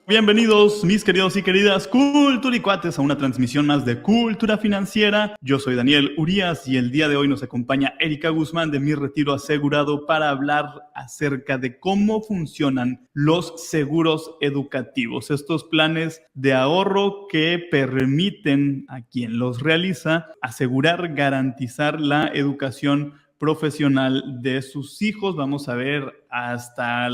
Bienvenidos, mis queridos y queridas culturicuates, a una transmisión más de Cultura Financiera. Yo soy Daniel Urías y el día de hoy nos acompaña Erika Guzmán de Mi Retiro Asegurado para hablar acerca de cómo funcionan los seguros educativos, estos planes de ahorro que permiten a quien los realiza asegurar, garantizar la educación profesional de sus hijos. Vamos a ver hasta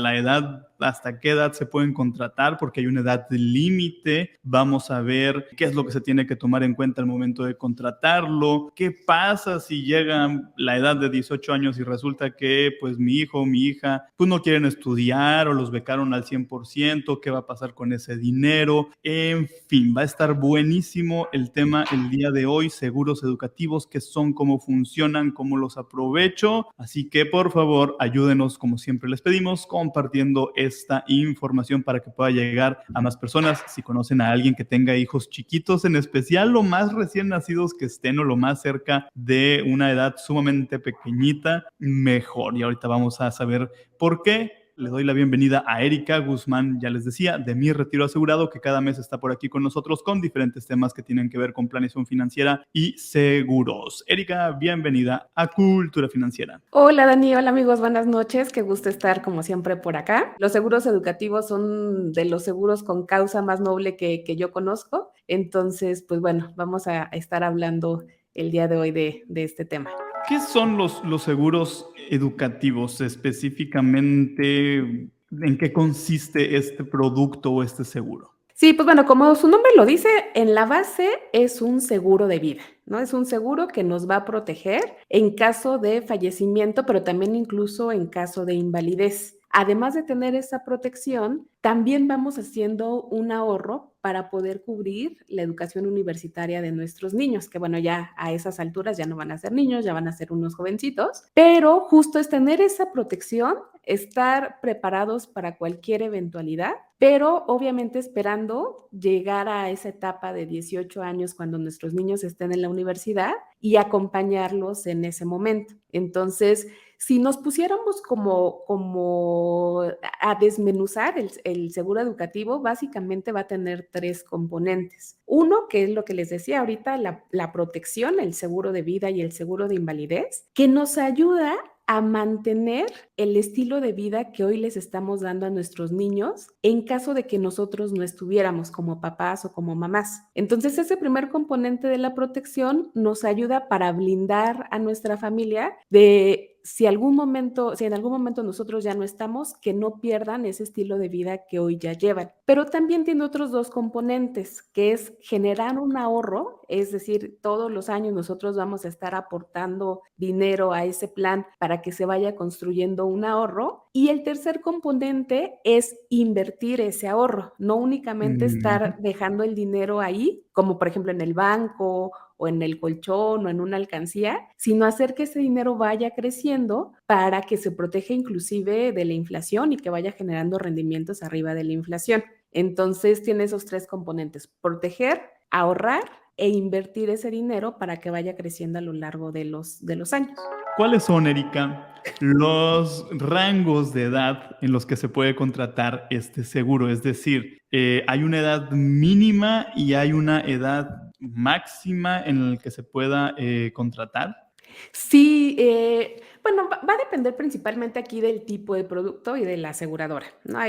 qué edad se pueden contratar, porque hay una edad límite. Vamos a ver qué es lo que se tiene que tomar en cuenta al momento de contratarlo. ¿Qué pasa si llega la edad de 18 años y resulta que pues mi hijo o mi hija pues no quieren estudiar o los becaron al 100%? ¿Qué va a pasar con ese dinero? En fin, va a estar buenísimo el tema el día de hoy. Seguros educativos, qué son, cómo funcionan, cómo los aprovecho. Así que por favor ayúdenos, como siempre les pedimos, compartiendo esta información para que pueda llegar a más personas. Si conocen a alguien que tenga hijos chiquitos, en especial lo más recién nacidos que estén o lo más cerca de una edad sumamente pequeñita, mejor. Y ahorita vamos a saber por qué. Le doy la bienvenida a Erika Guzmán, ya les decía, de Mi Retiro Asegurado, que cada mes está por aquí con nosotros con diferentes temas que tienen que ver con planeación financiera y seguros. Erika, bienvenida a Cultura Financiera. Hola Dani, hola amigos, buenas noches, qué gusto estar como siempre por acá. Los seguros educativos son de los seguros con causa más noble que yo conozco, entonces pues bueno, vamos a estar hablando el día de hoy de este tema. ¿Qué son los seguros educativos específicamente? ¿En qué consiste este producto o este seguro? Sí, pues bueno, como su nombre lo dice, en la base es un seguro de vida, ¿no? Es un seguro que nos va a proteger en caso de fallecimiento, pero también incluso en caso de invalidez. Además de tener esa protección, también vamos haciendo un ahorro para poder cubrir la educación universitaria de nuestros niños, que bueno, ya a esas alturas ya no van a ser niños, ya van a ser unos jovencitos, pero justo es tener esa protección, estar preparados para cualquier eventualidad, pero obviamente esperando llegar a esa etapa de 18 años cuando nuestros niños estén en la universidad y acompañarlos en ese momento. Entonces, si nos pusiéramos como a desmenuzar el seguro educativo, básicamente va a tener tres componentes. Uno, que es lo que les decía ahorita, la protección, el seguro de vida y el seguro de invalidez, que nos ayuda a mantener el estilo de vida que hoy les estamos dando a nuestros niños en caso de que nosotros no estuviéramos como papás o como mamás. Entonces, ese primer componente de la protección nos ayuda para blindar a nuestra familia de si en algún momento nosotros ya no estamos, que no pierdan ese estilo de vida que hoy ya llevan. Pero también tiene otros dos componentes, que es generar un ahorro, es decir, todos los años nosotros vamos a estar aportando dinero a ese plan para que se vaya construyendo un ahorro. Y el tercer componente es invertir ese ahorro, no únicamente estar dejando el dinero ahí, como por ejemplo en el banco o en el colchón o en una alcancía, sino hacer que ese dinero vaya creciendo para que se proteja inclusive de la inflación y que vaya generando rendimientos arriba de la inflación. Entonces tiene esos tres componentes: proteger, ahorrar e invertir ese dinero para que vaya creciendo a lo largo de los años. ¿Cuáles son, Erika, los rangos de edad en los que se puede contratar este seguro? Es decir, ¿hay una edad mínima y hay una edad máxima en la que se pueda contratar? Sí, bueno, va a depender principalmente aquí del tipo de producto y de la aseguradora, ¿no?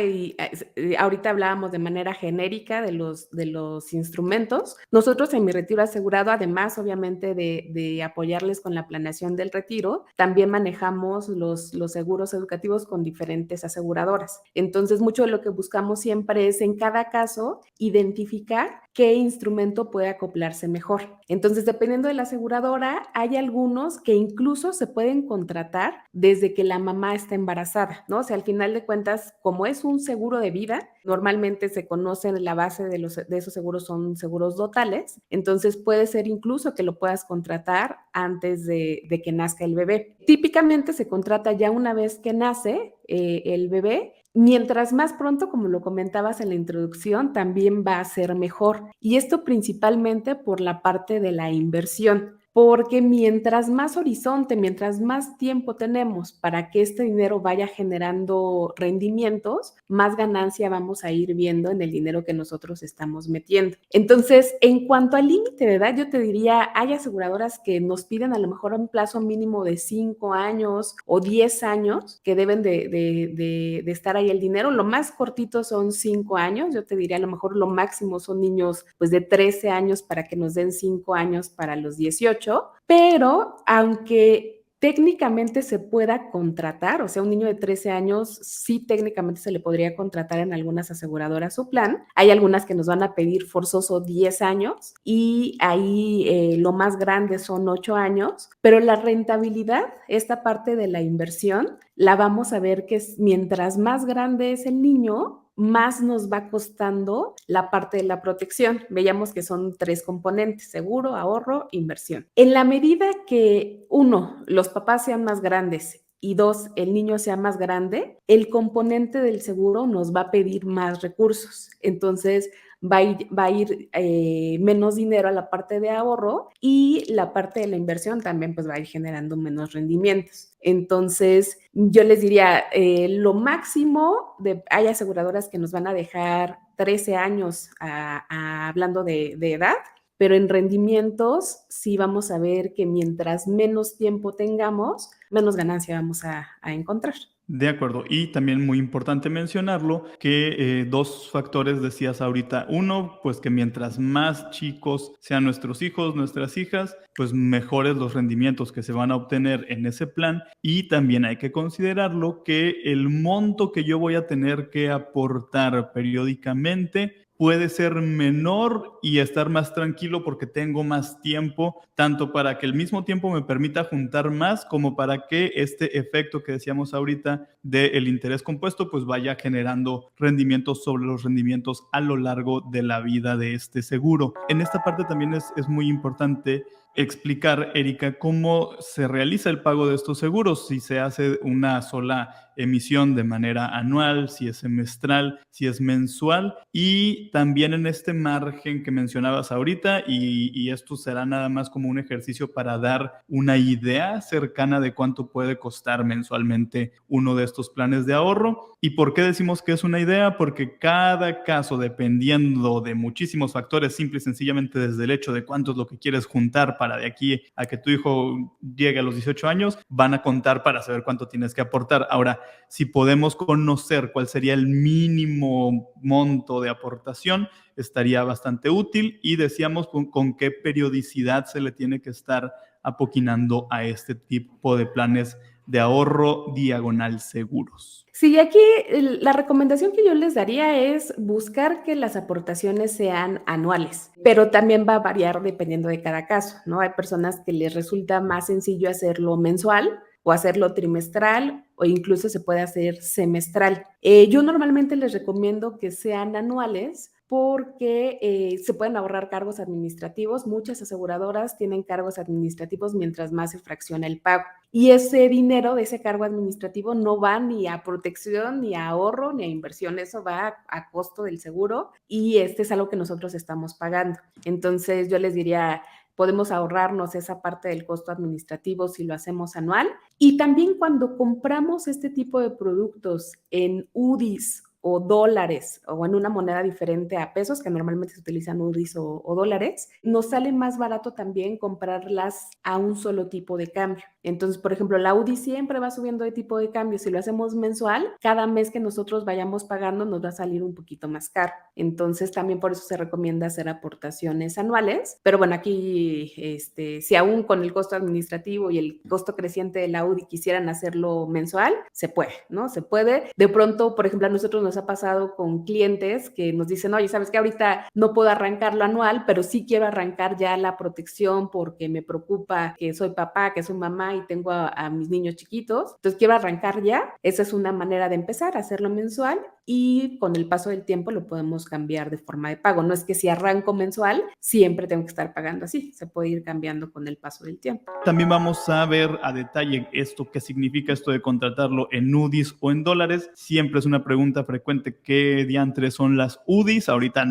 Ahorita hablábamos de manera genérica de los instrumentos. Nosotros en Mi Retiro Asegurado, además obviamente de apoyarles con la planeación del retiro, también manejamos los seguros educativos con diferentes aseguradoras. Entonces, mucho de lo que buscamos siempre es en cada caso identificar qué instrumento puede acoplarse mejor. Entonces, dependiendo de la aseguradora, hay algunos que incluso se pueden contratar desde que la mamá está embarazada, ¿no? O sea, al final de cuentas, como es un seguro de vida, normalmente se conoce la base de esos seguros son seguros totales, entonces puede ser incluso que lo puedas contratar antes de que nazca el bebé. Típicamente se contrata ya una vez que nace el bebé. Mientras más pronto, como lo comentabas en la introducción, también va a ser mejor. Y esto principalmente por la parte de la inversión. porque mientras más horizonte, mientras más tiempo tenemos para que este dinero vaya generando rendimientos, más ganancia vamos a ir viendo en el dinero que nosotros estamos metiendo. Entonces, en cuanto al límite de edad, yo te diría, hay aseguradoras que nos piden a lo mejor un plazo mínimo de 5 años o 10 años que deben de estar ahí el dinero. Lo más cortito son 5 años, yo te diría a lo mejor lo máximo son niños pues de 13 años para que nos den 5 años para los 18, pero aunque técnicamente se pueda contratar, o sea, un niño de 13 años sí técnicamente se le podría contratar en algunas aseguradoras su plan. Hay algunas que nos van a pedir forzoso 10 años y ahí lo más grande son 8 años, pero la rentabilidad, esta parte de la inversión, la vamos a ver que es, mientras más grande es el niño, más nos va costando la parte de la protección. Veíamos que son 3 componentes: seguro, ahorro, inversión. En la medida que, uno, los papás sean más grandes y dos, el niño sea más grande, el componente del seguro nos va a pedir más recursos. Entonces, va a ir menos dinero a la parte de ahorro y la parte de la inversión también pues va a ir generando menos rendimientos. Entonces, yo les diría, lo máximo, hay aseguradoras que nos van a dejar 13 años hablando de edad, pero en rendimientos sí vamos a ver que mientras menos tiempo tengamos, menos ganancia vamos a encontrar. De acuerdo. Y también muy importante mencionarlo, que dos factores decías ahorita. Uno, pues que mientras más chicos sean nuestros hijos, nuestras hijas, pues mejores los rendimientos que se van a obtener en ese plan. Y también hay que considerarlo que el monto que yo voy a tener que aportar periódicamente puede ser menor y estar más tranquilo porque tengo más tiempo, tanto para que el mismo tiempo me permita juntar más como para que este efecto que decíamos ahorita del interés compuesto pues vaya generando rendimientos sobre los rendimientos a lo largo de la vida de este seguro. En esta parte también es muy importante explicar, Erika, cómo se realiza el pago de estos seguros, si se hace una sola emisión de manera anual, si es semestral, si es mensual, y también en este margen que mencionabas ahorita, y esto será nada más como un ejercicio para dar una idea cercana de cuánto puede costar mensualmente uno de estos planes de ahorro. ¿Y por qué decimos que es una idea? Porque cada caso, dependiendo de muchísimos factores, simple y sencillamente desde el hecho de cuánto es lo que quieres juntar para de aquí a que tu hijo llegue a los 18 años, van a contar para saber cuánto tienes que aportar. Ahora, si podemos conocer cuál sería el mínimo monto de aportación, estaría bastante útil, y decíamos con qué periodicidad se le tiene que estar apoquinando a este tipo de planes de ahorro diagonal seguros. Sí, aquí la recomendación que yo les daría es buscar que las aportaciones sean anuales, pero también va a variar dependiendo de cada caso, ¿no? Hay personas que les resulta más sencillo hacerlo mensual o hacerlo trimestral o incluso se puede hacer semestral. Yo normalmente les recomiendo que sean anuales porque se pueden ahorrar cargos administrativos. Muchas aseguradoras tienen cargos administrativos mientras más se fracciona el pago. Y ese dinero de ese cargo administrativo no va ni a protección, ni a ahorro, ni a inversión. Eso va a costo del seguro y este es algo que nosotros estamos pagando. Entonces yo les diría, podemos ahorrarnos esa parte del costo administrativo si lo hacemos anual. Y también cuando compramos este tipo de productos en UDIs o dólares o en una moneda diferente a pesos, que normalmente se utilizan UDIs o dólares, nos sale más barato también comprarlas a un solo tipo de cambio. Entonces, por ejemplo, la UDI siempre va subiendo de tipo de cambio. Si lo hacemos mensual, cada mes que nosotros vayamos pagando nos va a salir un poquito más caro. Entonces, también por eso se recomienda hacer aportaciones anuales. Pero bueno, aquí, si aún con el costo administrativo y el costo creciente de la UDI quisieran hacerlo mensual, se puede, ¿no? Se puede. De pronto, por ejemplo, a nosotros nos ha pasado con clientes que nos dicen, oye, ¿sabes qué? Ahorita no puedo arrancarlo anual, pero sí quiero arrancar ya la protección porque me preocupa que soy papá, que soy mamá mamá y tengo a mis niños chiquitos, entonces quiero arrancar ya. Esa es una manera de empezar, hacerlo mensual y con el paso del tiempo lo podemos cambiar de forma de pago. No es que si arranco mensual, siempre tengo que estar pagando así, se puede ir cambiando con el paso del tiempo. También vamos a ver a detalle esto, qué significa esto de contratarlo en UDIs o en dólares. Siempre es una pregunta frecuente, ¿qué diantres son las UDIs? Ahorita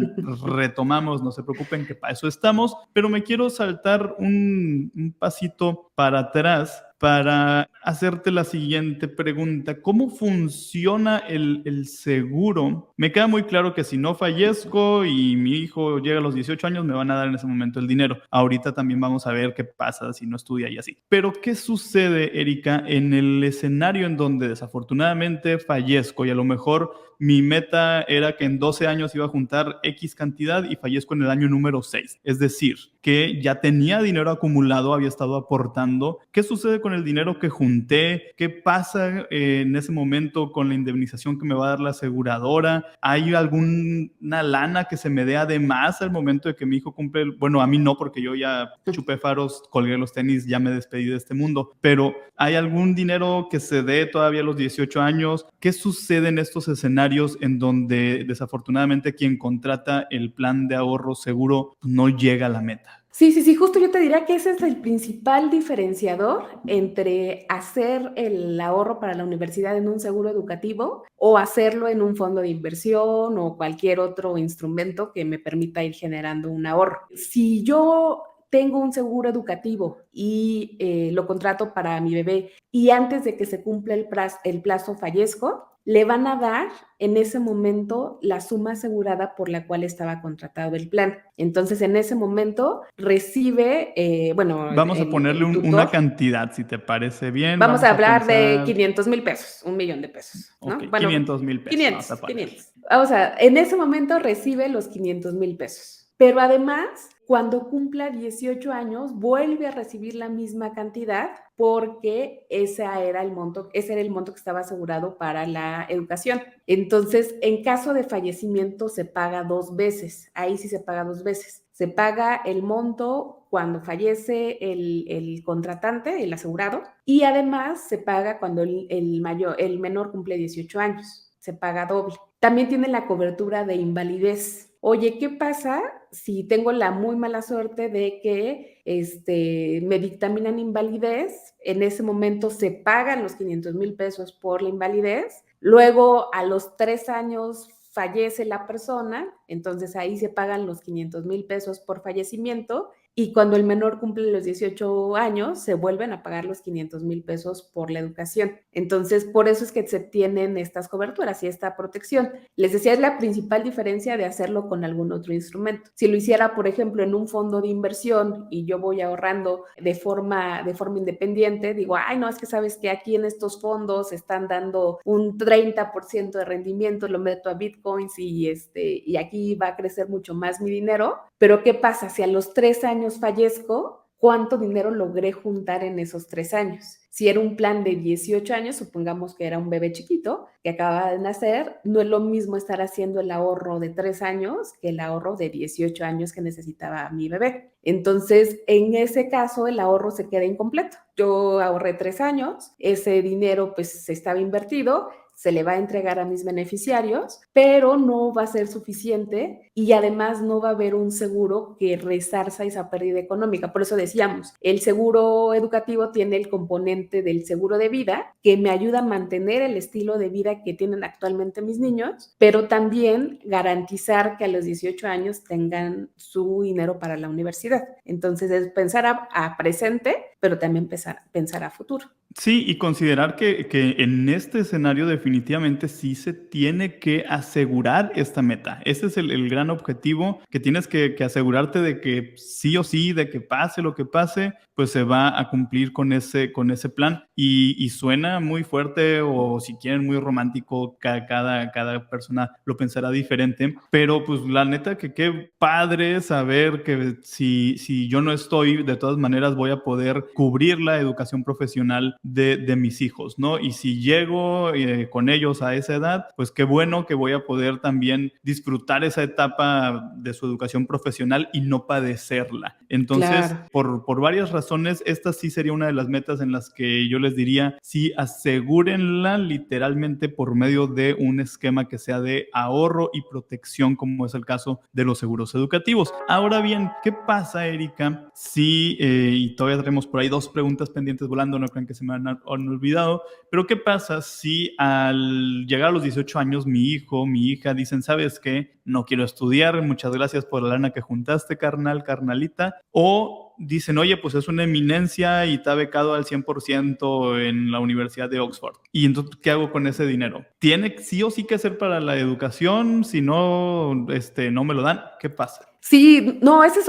retomamos, no se preocupen que para eso estamos, pero me quiero saltar un pasito para atrás para hacerte la siguiente pregunta. ¿Cómo funciona el seguro? Me queda muy claro que si no fallezco y mi hijo llega a los 18 años, me van a dar en ese momento el dinero. Ahorita también vamos a ver qué pasa si no estudia y así. Pero, ¿qué sucede, Erika, en el escenario en donde desafortunadamente fallezco y a lo mejor mi meta era que en 12 años iba a juntar X cantidad y fallezco en el año número 6? Es decir, que ya tenía dinero acumulado, había estado aportando. ¿Qué sucede con el dinero que junté? ¿Qué pasa en ese momento con la indemnización que me va a dar la aseguradora? ¿Hay alguna lana que se me dé además al momento de que mi hijo cumple? Bueno, a mí no, porque yo ya chupé faros, colgué los tenis, ya me despedí de este mundo. Pero ¿hay algún dinero que se dé todavía a los 18 años? ¿Qué sucede en estos escenarios en donde desafortunadamente quien contrata el plan de ahorro seguro no llega a la meta? Sí, justo yo te diría que ese es el principal diferenciador entre hacer el ahorro para la universidad en un seguro educativo o hacerlo en un fondo de inversión o cualquier otro instrumento que me permita ir generando un ahorro. Si yo tengo un seguro educativo y lo contrato para mi bebé y antes de que se cumpla el plazo fallezco, le van a dar en ese momento la suma asegurada por la cual estaba contratado el plan. Entonces, en ese momento recibe, Vamos a ponerle el tutor. una cantidad, si te parece bien. Vamos a hablar de pensar... 500,000 pesos, 1,000,000 de pesos, ¿no? Ok, Bueno, 500,000 pesos. 500, Vamos a poner. 500. O sea, en ese momento recibe los 500,000 pesos. Pero además, cuando cumpla 18 años, vuelve a recibir la misma cantidad porque ese era el monto que estaba asegurado para la educación. Entonces, en caso de fallecimiento se paga 2 veces. Ahí sí se paga 2 veces. Se paga el monto cuando fallece el contratante, el asegurado, y además se paga cuando el menor cumple 18 años. Se paga doble. También tiene la cobertura de invalidez. Oye, ¿qué pasa si tengo la muy mala suerte de que me dictaminan invalidez? En ese momento se pagan los 500,000 pesos por la invalidez. Luego, a los 3 años fallece la persona, entonces ahí se pagan los 500,000 pesos por fallecimiento. Y cuando el menor cumple los 18 años, se vuelven a pagar los 500,000 pesos por la educación. Entonces, por eso es que se tienen estas coberturas y esta protección. Les decía, es la principal diferencia de hacerlo con algún otro instrumento. Si lo hiciera, por ejemplo, en un fondo de inversión y yo voy ahorrando de forma independiente, digo, ay, no, es que sabes que aquí en estos fondos están dando un 30% de rendimiento, lo meto a Bitcoins y aquí va a crecer mucho más mi dinero. Pero ¿qué pasa? Si a los 3 años fallezco, ¿cuánto dinero logré juntar en esos 3 años? Si era un plan de 18 años, supongamos que era un bebé chiquito que acaba de nacer, no es lo mismo estar haciendo el ahorro de 3 años que el ahorro de 18 años que necesitaba mi bebé. Entonces, en ese caso, el ahorro se queda incompleto. Yo ahorré 3 años, ese dinero pues estaba invertido, se le va a entregar a mis beneficiarios, pero no va a ser suficiente y además no va a haber un seguro que resarza esa pérdida económica. Por eso decíamos, el seguro educativo tiene el componente del seguro de vida que me ayuda a mantener el estilo de vida que tienen actualmente mis niños, pero también garantizar que a los 18 años tengan su dinero para la universidad. Entonces es pensar a presente, pero también pensar a futuro. Sí, y considerar que en este escenario definitivamente sí se tiene que asegurar esta meta. Ese es el gran objetivo, que tienes que asegurarte de que sí o sí, de que pase lo que pase, pues se va a cumplir con ese plan. Y suena muy fuerte o si quieren muy romántico, cada persona lo pensará diferente, pero pues la neta que qué padre saber que si yo no estoy, de todas maneras voy a poder cubrir la educación profesional de mis hijos, ¿no? Y si llego con ellos a esa edad, pues qué bueno que voy a poder también disfrutar esa etapa de su educación profesional y no padecerla. Entonces, Claro. por varias razones, esta sí sería una de las metas en las que yo les diría, sí, asegúrenla literalmente por medio de un esquema que sea de ahorro y protección, como es el caso de los seguros educativos. Ahora bien, ¿qué pasa, Erika, si, y todavía tenemos por ahí 2 preguntas pendientes volando, no crean que se me han olvidado, pero qué pasa si al llegar a los 18 años mi hijo, mi hija dicen, ¿sabes qué? No quiero estudiar, muchas gracias por la lana que juntaste, carnal, carnalita, o dicen, oye, pues es una eminencia y está becado al 100% en la Universidad de Oxford. Y entonces, ¿qué hago con ese dinero? ¿Tiene sí o sí que ser para la educación? Si no, no me lo dan, ¿qué pasa? Sí, no, esa es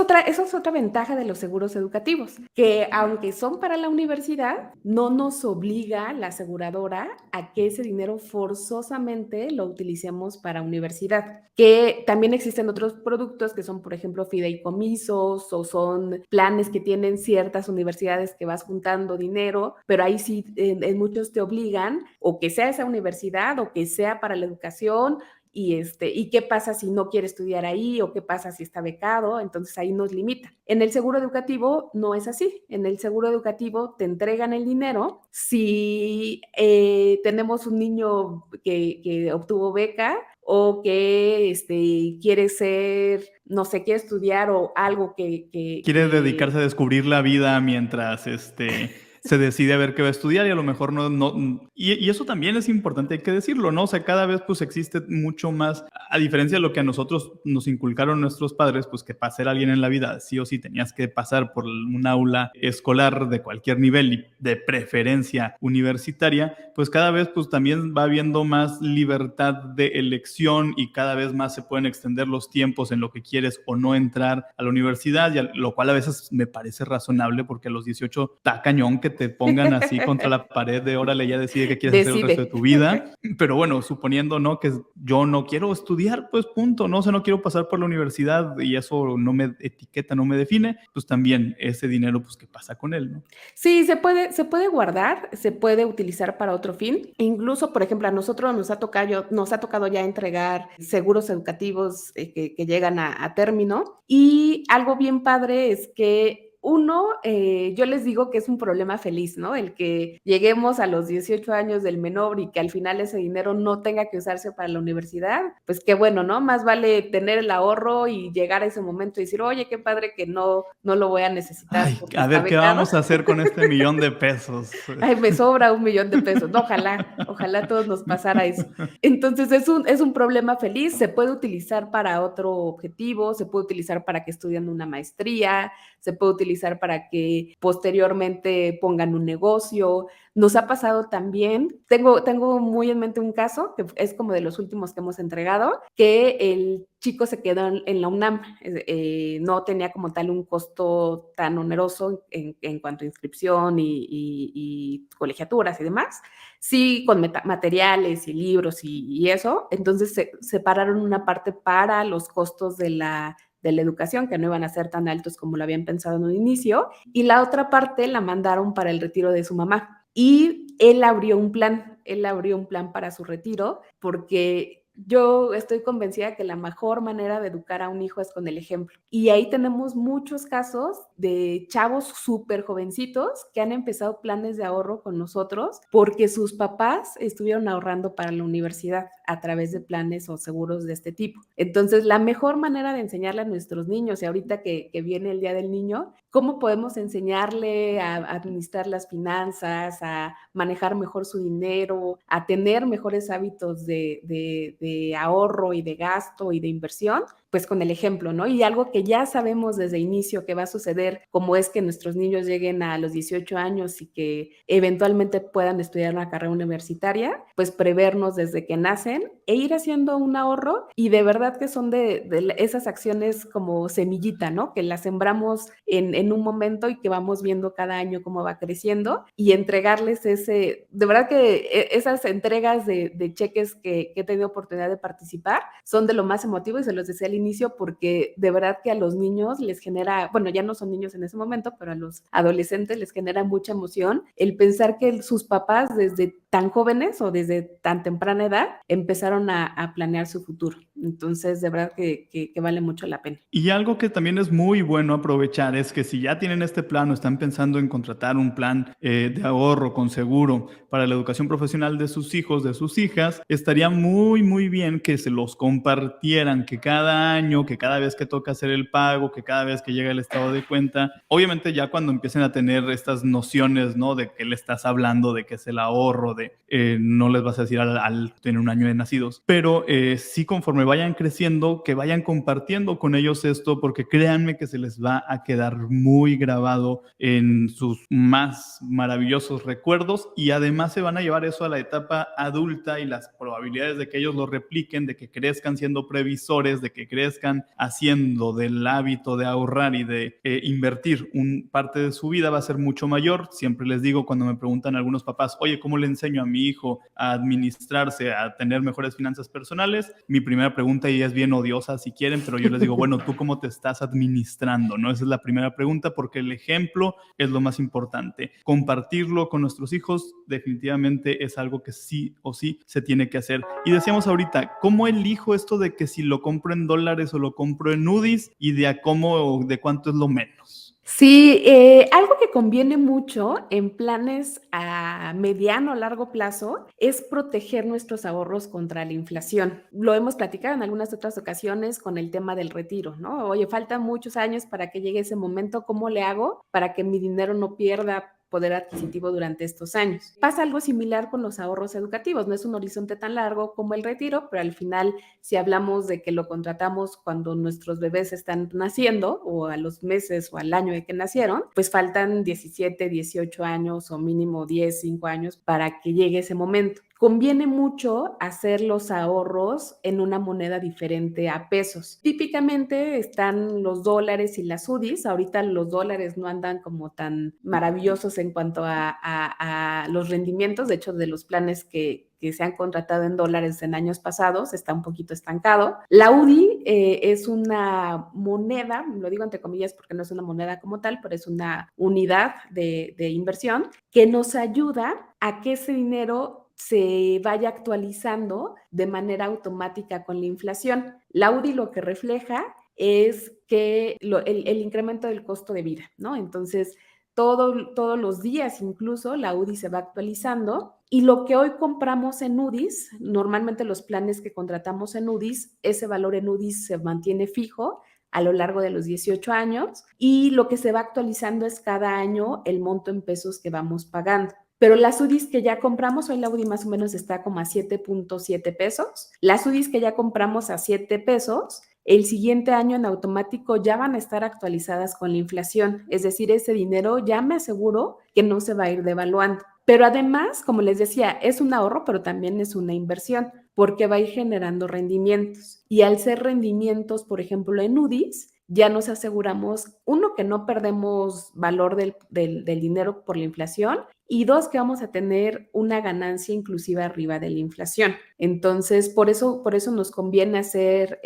otra ventaja de los seguros educativos, que aunque son para la universidad, no nos obliga la aseguradora a que ese dinero forzosamente lo utilicemos para universidad, que también existen otros productos que son, por ejemplo, fideicomisos o son planes que tienen ciertas universidades que vas juntando dinero, pero ahí sí en muchos te obligan o que sea esa universidad o que sea para la educación. Y qué pasa si no quiere estudiar ahí o qué pasa si está becado, entonces ahí nos limita. En el seguro educativo no es así. En el seguro educativo te entregan el dinero. Si tenemos un niño que obtuvo beca o que quiere ser, no sé, quiere estudiar o algo Quiere dedicarse a descubrir la vida mientras se decide a ver qué va a estudiar y a lo mejor y eso también es importante, hay que decirlo, ¿no? O sea, cada vez pues existe mucho más, a diferencia de lo que a nosotros nos inculcaron nuestros padres, pues que para ser alguien en la vida sí o sí tenías que pasar por un aula escolar de cualquier nivel y de preferencia universitaria, pues cada vez pues también va habiendo más libertad de elección y cada vez más se pueden extender los tiempos en lo que quieres o no entrar a la universidad, lo cual a veces me parece razonable porque a los 18 está cañón que te pongan así contra la pared de órale, ya decide qué quieres hacer el resto de tu decide. vida. Pero bueno, suponiendo, ¿no? Que yo no quiero estudiar, pues punto, ¿no? O sea, no quiero pasar por la universidad y eso no me etiqueta, no me define, pues también ese dinero, pues, ¿qué pasa con él, no? Sí, se puede guardar, se puede utilizar para otro fin. Incluso, por ejemplo, a nosotros nos ha tocado ya entregar seguros educativos que llegan a término. Y algo bien padre es que uno, yo les digo que es un problema feliz, ¿no? El que lleguemos a los 18 años del menor y que al final ese dinero no tenga que usarse para la universidad, pues qué bueno, ¿no? Más vale tener el ahorro y llegar a ese momento y decir, oye, qué padre que no lo voy a necesitar Ay, porque a está ver qué becado. vamos a hacer con este $1,000,000. Ay, me sobra $1,000,000. No, ojalá a todos nos pasara eso. Entonces es un problema feliz, se puede utilizar para otro objetivo, se puede utilizar para que estudien una maestría, se puede utilizar para que posteriormente pongan un negocio. Nos ha pasado también, tengo muy en mente un caso, que es como de los últimos que hemos entregado, que el chico se quedó en la UNAM, no tenía como tal un costo tan oneroso en cuanto a inscripción y colegiaturas y demás, sí con materiales y libros y eso, entonces se separaron una parte para los costos de la educación, que no iban a ser tan altos como lo habían pensado en un inicio, y la otra parte la mandaron para el retiro de su mamá. Y él abrió un plan para su retiro, porque yo estoy convencida que la mejor manera de educar a un hijo es con el ejemplo. Y ahí tenemos muchos casos de chavos súper jovencitos que han empezado planes de ahorro con nosotros porque sus papás estuvieron ahorrando para la universidad a través de planes o seguros de este tipo. Entonces, la mejor manera de enseñarle a nuestros niños, y ahorita que viene el Día del Niño, ¿cómo podemos enseñarle a administrar las finanzas, a manejar mejor su dinero, a tener mejores hábitos de ahorro y de gasto y de inversión? Pues con el ejemplo, ¿no? Y algo que ya sabemos desde inicio que va a suceder, como es que nuestros niños lleguen a los 18 años y que eventualmente puedan estudiar una carrera universitaria, pues prevernos desde que nacen organicen e ir haciendo un ahorro, y de verdad que son de esas acciones como semillita, ¿no? Que las sembramos en un momento y que vamos viendo cada año cómo va creciendo, y entregarles de verdad que esas entregas de cheques que he tenido oportunidad de participar son de lo más emotivo, y se los decía al inicio, porque de verdad que a los niños les genera, bueno, ya no son niños en ese momento, pero a los adolescentes les genera mucha emoción el pensar que sus papás desde tan jóvenes o desde tan temprana edad empezaron a planear su futuro. Entonces, de verdad que vale mucho la pena. Y algo que también es muy bueno aprovechar es que si ya tienen este plan o están pensando en contratar un plan de ahorro con seguro para la educación profesional de sus hijos, de sus hijas, estaría muy, muy bien que se los compartieran, que cada año, que cada vez que toca hacer el pago, que cada vez que llega el estado de cuenta, obviamente ya cuando empiecen a tener estas nociones, ¿no? De qué le estás hablando, de qué es el ahorro, de no les vas a decir al tener un año de nacidos, pero sí conforme vayan creciendo, que vayan compartiendo con ellos esto, porque créanme que se les va a quedar muy grabado en sus más maravillosos recuerdos, y además se van a llevar eso a la etapa adulta, y las probabilidades de que ellos lo repliquen, de que crezcan siendo previsores, de que crezcan haciendo del hábito de ahorrar y de invertir parte de su vida va a ser mucho mayor. Siempre les digo cuando me preguntan algunos papás, oye, ¿cómo le enseño a mi hijo a administrarse, a tener mejores finanzas personales? Mi primera pregunta, y es bien odiosa si quieren, pero yo les digo, bueno, ¿tú cómo te estás administrando? ¿No? Esa es la primera pregunta, porque el ejemplo es lo más importante. Compartirlo con nuestros hijos definitivamente es algo que sí o sí se tiene que hacer. Y decíamos ahorita, ¿cómo elijo esto de que si lo compro en dólares o lo compro en UDIs, y de cuánto es lo menos? Sí, algo que conviene mucho en planes a mediano o largo plazo es proteger nuestros ahorros contra la inflación. Lo hemos platicado en algunas otras ocasiones con el tema del retiro, ¿no? Oye, faltan muchos años para que llegue ese momento, ¿cómo le hago para que mi dinero no pierda poder adquisitivo durante estos años? Pasa algo similar con los ahorros educativos, no es un horizonte tan largo como el retiro, pero al final, si hablamos de que lo contratamos cuando nuestros bebés están naciendo, o a los meses o al año de que nacieron, pues faltan 17, 18 años o mínimo 10, 5 años para que llegue ese momento. Conviene mucho hacer los ahorros en una moneda diferente a pesos. Típicamente están los dólares y las UDIs. Ahorita los dólares no andan como tan maravillosos en cuanto a los rendimientos. De hecho, de los planes que se han contratado en dólares en años pasados, está un poquito estancado. La UDI es una moneda, lo digo entre comillas porque no es una moneda como tal, pero es una unidad de inversión que nos ayuda a que ese dinero se vaya actualizando de manera automática con la inflación. La UDI lo que refleja es que el incremento del costo de vida, ¿no? Entonces, todos los días incluso la UDI se va actualizando, y lo que hoy compramos en UDIs, normalmente los planes que contratamos en UDIs, ese valor en UDIs se mantiene fijo a lo largo de los 18 años, y lo que se va actualizando es cada año el monto en pesos que vamos pagando. Pero las UDIs que ya compramos, hoy la UDI más o menos está como a 7.7 pesos. Las UDIs que ya compramos a 7 pesos, el siguiente año en automático ya van a estar actualizadas con la inflación. Es decir, ese dinero ya me aseguro que no se va a ir devaluando. Pero además, como les decía, es un ahorro, pero también es una inversión, porque va a ir generando rendimientos. Y al ser rendimientos, por ejemplo, en UDIs, ya nos aseguramos, uno, que no perdemos valor del dinero por la inflación, y dos, que vamos a tener una ganancia inclusiva arriba de la inflación. Entonces, por eso nos conviene hacer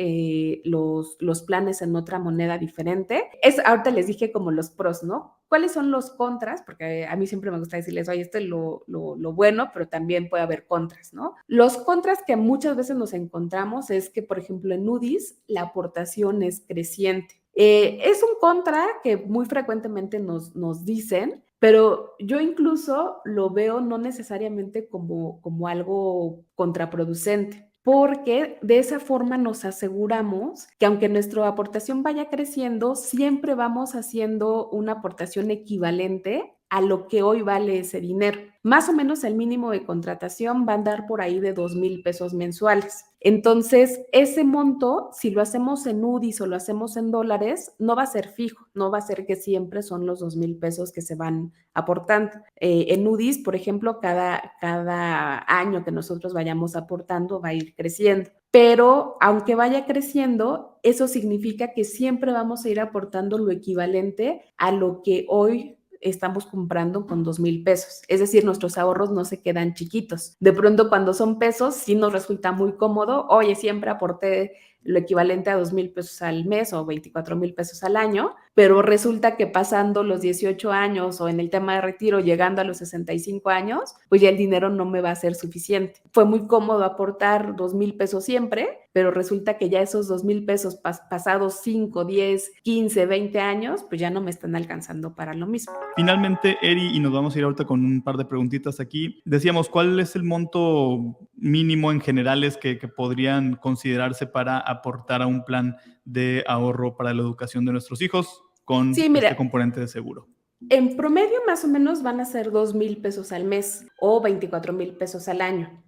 los planes en otra moneda diferente. Ahorita les dije como los pros, ¿no? ¿Cuáles son los contras? Porque a mí siempre me gusta decirles, oye, esto es lo bueno, pero también puede haber contras, ¿no? Los contras que muchas veces nos encontramos es que, por ejemplo, en UDIs la aportación es creciente. Es un contra que muy frecuentemente nos dicen, pero yo incluso lo veo no necesariamente como algo contraproducente, porque de esa forma nos aseguramos que aunque nuestra aportación vaya creciendo, siempre vamos haciendo una aportación equivalente a lo que hoy vale ese dinero. más o menos el mínimo de contratación va a andar por ahí de 2,000 pesos mensuales. Entonces, ese monto, si lo hacemos en UDIs o lo hacemos en dólares, no va a ser fijo, no va a ser que siempre son los 2,000 pesos que se van aportando. En UDIs, por ejemplo, cada año que nosotros vayamos aportando va a ir creciendo. Pero aunque vaya creciendo, eso significa que siempre vamos a ir aportando lo equivalente a lo que hoy estamos comprando con 2,000 pesos. Es decir, nuestros ahorros no se quedan chiquitos. De pronto, cuando son pesos, sí nos resulta muy cómodo. Oye, siempre aporté lo equivalente a 2,000 pesos al mes o 24,000 pesos al año, pero resulta que pasando los 18 años o en el tema de retiro, llegando a los 65 años, pues ya el dinero no me va a ser suficiente. Fue muy cómodo aportar 2,000 pesos siempre, pero resulta que ya esos 2,000 pesos pasados 5, 10, 15, 20 años, pues ya no me están alcanzando para lo mismo. Finalmente, Eri, y nos vamos a ir ahorita con un par de preguntitas aquí. Decíamos, ¿cuál es el monto mínimo en generales que podrían considerarse para aportar a un plan de ahorro para la educación de nuestros hijos con Sí, mira, este componente de seguro? En promedio, más o menos van a ser 2,000 pesos al mes o 24,000 pesos al año.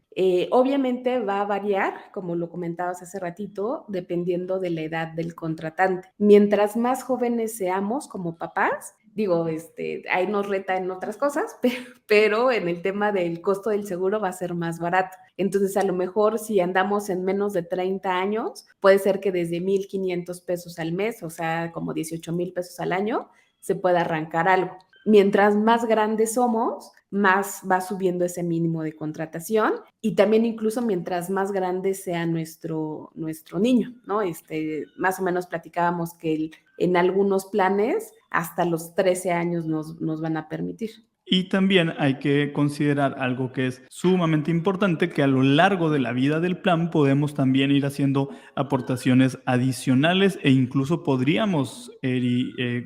Obviamente va a variar, como lo comentabas hace ratito, dependiendo de la edad del contratante. Mientras más jóvenes seamos como papás, digo, ahí nos reta en otras cosas, pero en el tema del costo del seguro va a ser más barato. Entonces, a lo mejor si andamos en menos de 30 años, puede ser que desde 1,500 pesos al mes, o sea, como 18,000 pesos al año, se pueda arrancar algo. Mientras más grandes somos, más va subiendo ese mínimo de contratación y también incluso mientras más grande sea nuestro niño, ¿no? Más o menos platicábamos que en algunos planes hasta los 13 años nos van a permitir. Y también hay que considerar algo que es sumamente importante, que a lo largo de la vida del plan podemos también ir haciendo aportaciones adicionales e incluso podríamos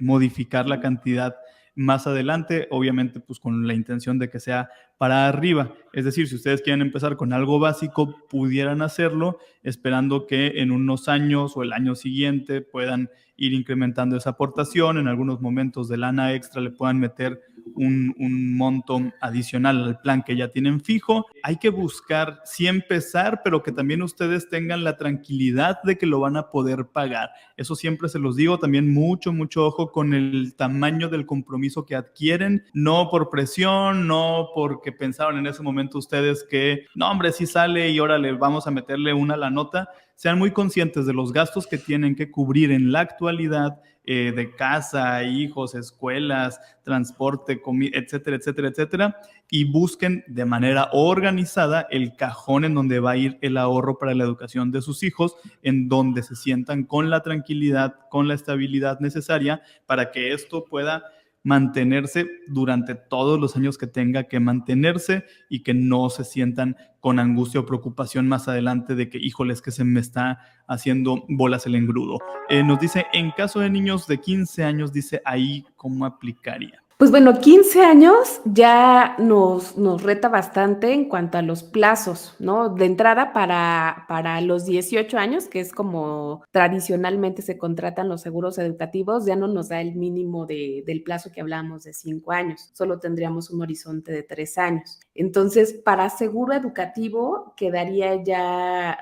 modificar la cantidad más adelante, obviamente pues con la intención de que sea para arriba. Es decir, si ustedes quieren empezar con algo básico, pudieran hacerlo esperando que en unos años o el año siguiente puedan ir incrementando esa aportación. En algunos momentos de lana extra le puedan meter un monto adicional al plan que ya tienen fijo. Hay que buscar sí empezar, pero que también ustedes tengan la tranquilidad de que lo van a poder pagar. Eso siempre se los digo, también mucho ojo con el tamaño del compromiso que adquieren, no por presión, no porque pensaron en ese momento ustedes que, no hombre, sí sale y órale, vamos a meterle una a la nota. Sean muy conscientes de los gastos que tienen que cubrir en la actualidad, de casa, hijos, escuelas, transporte, etcétera, etcétera, etcétera, y busquen de manera organizada el cajón en donde va a ir el ahorro para la educación de sus hijos, en donde se sientan con la tranquilidad, con la estabilidad necesaria para que esto pueda mantenerse durante todos los años que tenga que mantenerse y que no se sientan con angustia o preocupación más adelante de que, híjole, es que se me está haciendo bolas el engrudo. Nos dice, en caso de niños de 15 años, dice ahí cómo aplicaría. Pues bueno, 15 años ya nos reta bastante en cuanto a los plazos, ¿no? De entrada para los 18 años, que es como tradicionalmente se contratan los seguros educativos, ya no nos da el mínimo del plazo que hablábamos de 5 años, solo tendríamos un horizonte de 3 años. Entonces, para seguro educativo quedaría ya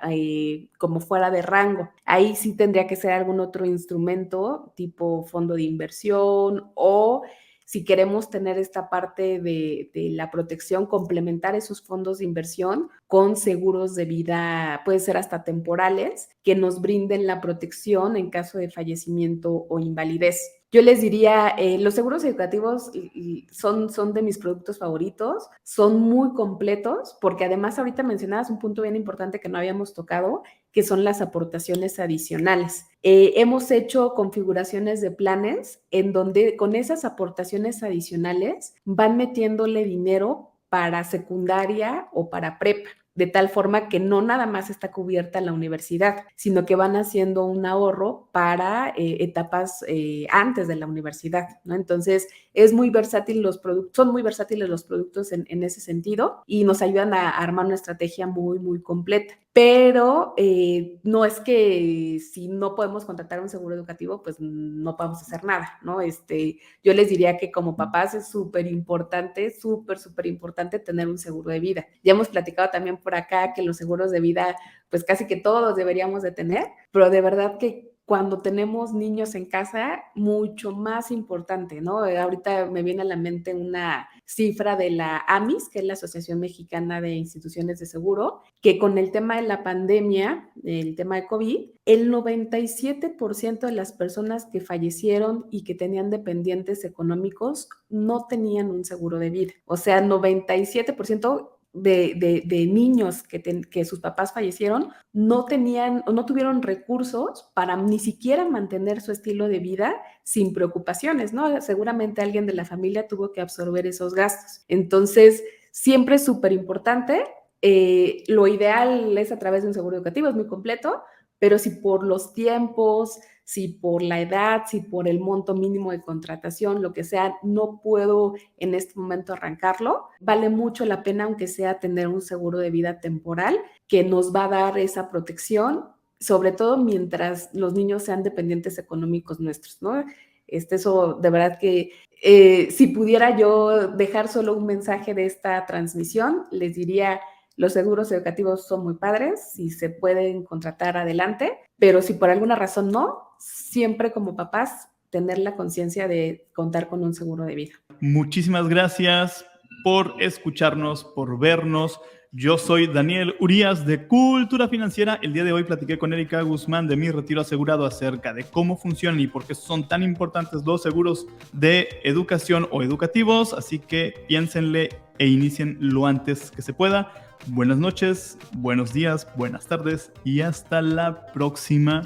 como fuera de rango. Ahí sí tendría que ser algún otro instrumento tipo fondo de inversión o si queremos tener esta parte de la protección, complementar esos fondos de inversión con seguros de vida, puede ser hasta temporales, que nos brinden la protección en caso de fallecimiento o invalidez. Yo les diría, los seguros educativos son de mis productos favoritos, son muy completos, porque además ahorita mencionabas un punto bien importante que no habíamos tocado, que son las aportaciones adicionales. Hemos hecho configuraciones de planes en donde con esas aportaciones adicionales van metiéndole dinero para secundaria o para prepa, de tal forma que no nada más está cubierta la universidad, sino que van haciendo un ahorro para etapas antes de la universidad, ¿no? Entonces, es muy versátil son muy versátiles los productos en ese sentido y nos ayudan a armar una estrategia muy completa. pero no es que si no podemos contratar un seguro educativo, pues no podemos hacer nada, ¿no? Yo les diría que como papás es súper importante tener un seguro de vida. Ya hemos platicado también por acá que los seguros de vida, pues casi que todos deberíamos de tener, pero de verdad que cuando tenemos niños en casa, mucho más importante, ¿no? Ahorita me viene a la mente una cifra de la AMIS, que es la Asociación Mexicana de Instituciones de Seguro, que con el tema de la pandemia, el tema de COVID, el 97% de las personas que fallecieron y que tenían dependientes económicos no tenían un seguro de vida. O sea, 97% de niños que sus papás fallecieron no tenían o no tuvieron recursos para ni siquiera mantener su estilo de vida sin preocupaciones, ¿no? Seguramente alguien de la familia tuvo que absorber esos gastos. Entonces, siempre es súper importante. Lo ideal es a través de un seguro educativo, es muy completo, pero si por los tiempos, si por la edad, si por el monto mínimo de contratación, lo que sea, no puedo en este momento arrancarlo, vale mucho la pena, aunque sea tener un seguro de vida temporal que nos va a dar esa protección, sobre todo mientras los niños sean dependientes económicos nuestros, ¿no? Eso de verdad que si pudiera yo dejar solo un mensaje de esta transmisión, les diría: los seguros educativos son muy padres, si se pueden contratar adelante, pero si por alguna razón no, siempre como papás tener la conciencia de contar con un seguro de vida. Muchísimas gracias por escucharnos, por vernos. Yo soy Daniel Urías de Cultura Financiera. El día de hoy platiqué con Erika Guzmán de Mi Retiro Asegurado acerca de cómo funcionan y por qué son tan importantes los seguros de educación o educativos. Así que piénsenle e inicien lo antes que se pueda. Buenas noches, buenos días, buenas tardes y hasta la próxima.